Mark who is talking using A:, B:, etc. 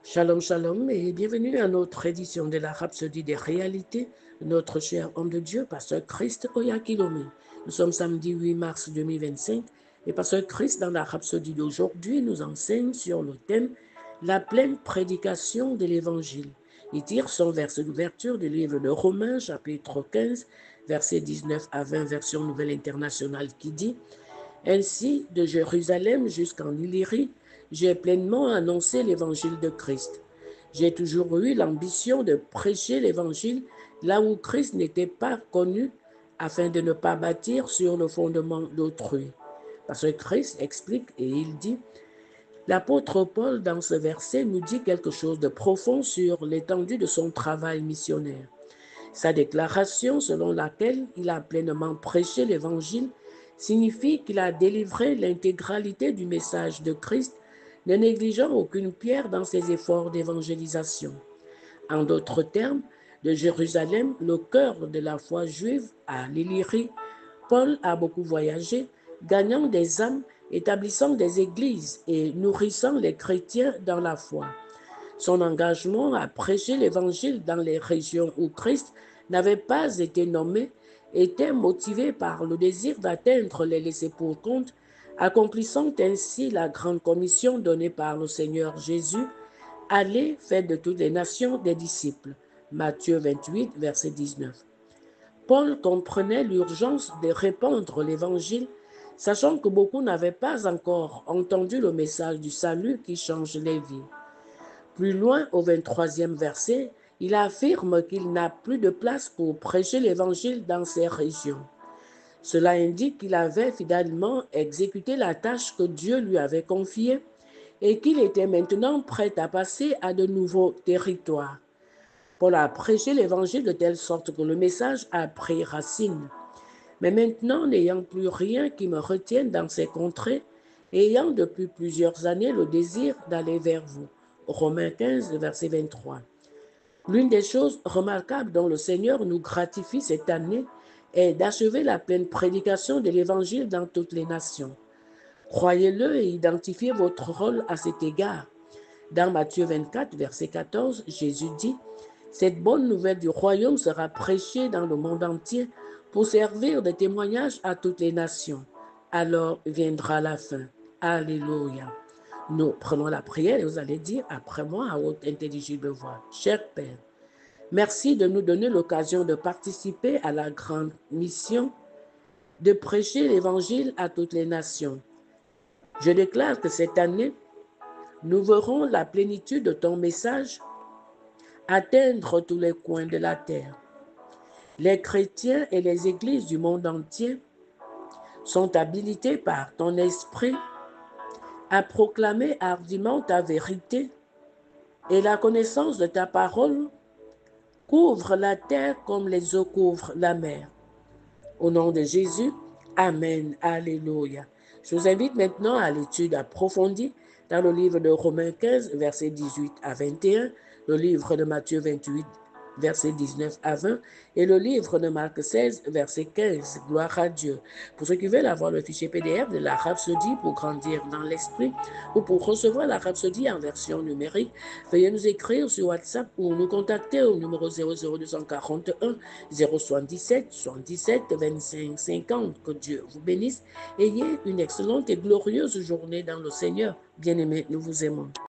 A: Shalom, shalom et bienvenue à notre édition de la Rhapsodie des réalités, notre cher homme de Dieu, Pasteur Christ Oyakilome. Nous sommes samedi 8 mars 2025 et Pasteur Christ, dans la Rhapsodie d'aujourd'hui, nous enseigne sur le thème « La pleine prédication de l'Évangile ». Il tire son verset d'ouverture du livre de Romains, chapitre 15, versets 19 à 20, version Nouvelle Internationale, qui dit « Ainsi, de Jérusalem jusqu'en Illyrie, j'ai pleinement annoncé l'évangile de Christ. J'ai toujours eu l'ambition de prêcher l'évangile là où Christ n'était pas connu, afin de ne pas bâtir sur le fondement d'autrui. » Parce que Christ explique et il dit, l'apôtre Paul, dans ce verset, nous dit quelque chose de profond sur l'étendue de son travail missionnaire. Sa déclaration selon laquelle il a pleinement prêché l'évangile signifie qu'il a délivré l'intégralité du message de Christ, ne négligeant aucune pierre dans ses efforts d'évangélisation. En d'autres termes, de Jérusalem, le cœur de la foi juive, à l'Illyrie, Paul a beaucoup voyagé, gagnant des âmes, établissant des églises et nourrissant les chrétiens dans la foi. Son engagement à prêcher l'évangile dans les régions où Christ n'avait pas été nommé était motivé par le désir d'atteindre les laissés pour compte, accomplissant ainsi la grande commission donnée par le Seigneur Jésus, allez, faites de toutes les nations des disciples. Matthieu 28, verset 19. Paul comprenait l'urgence de répandre l'évangile, sachant que beaucoup n'avaient pas encore entendu le message du salut qui change les vies. Plus loin, au 23e verset, il affirme qu'il n'a plus de place pour prêcher l'évangile dans ces régions. Cela indique qu'il avait fidèlement exécuté la tâche que Dieu lui avait confiée et qu'il était maintenant prêt à passer à de nouveaux territoires. Paul a prêché l'évangile de telle sorte que le message a pris racine. Mais maintenant, n'ayant plus rien qui me retienne dans ces contrées, et ayant depuis plusieurs années le désir d'aller vers vous. Romains 15, verset 23. L'une des choses remarquables dont le Seigneur nous gratifie cette année est d'achever la pleine prédication de l'Évangile dans toutes les nations. Croyez-le et identifiez votre rôle à cet égard. Dans Matthieu 24, verset 14, Jésus dit « Cette bonne nouvelle du royaume sera prêchée dans le monde entier pour servir de témoignage à toutes les nations. Alors viendra la fin. » Alléluia. Nous prenons la prière et vous allez dire après moi à haute intelligible voix. Cher Père, merci de nous donner l'occasion de participer à la grande mission de prêcher l'Évangile à toutes les nations. Je déclare que cette année, nous verrons la plénitude de ton message atteindre tous les coins de la terre. Les chrétiens et les églises du monde entier sont habilités par ton esprit à proclamer hardiment ta vérité et la connaissance de ta parole couvre la terre comme les eaux couvrent la mer. Au nom de Jésus, Amen, Alléluia. Je vous invite maintenant à l'étude approfondie dans le livre de Romains 15, versets 18 à 21, le livre de Matthieu 28, versets 19 à 20, et le livre de Marc 16, verset 15. Gloire à Dieu. Pour ceux qui veulent avoir le fichier PDF de la Rhapsodie pour grandir dans l'esprit ou pour recevoir la Rhapsodie en version numérique, veuillez nous écrire sur WhatsApp ou nous contacter au numéro 00241 077 77 25 50. Que Dieu vous bénisse. Ayez une excellente et glorieuse journée dans le Seigneur. Bien-aimés, nous vous aimons.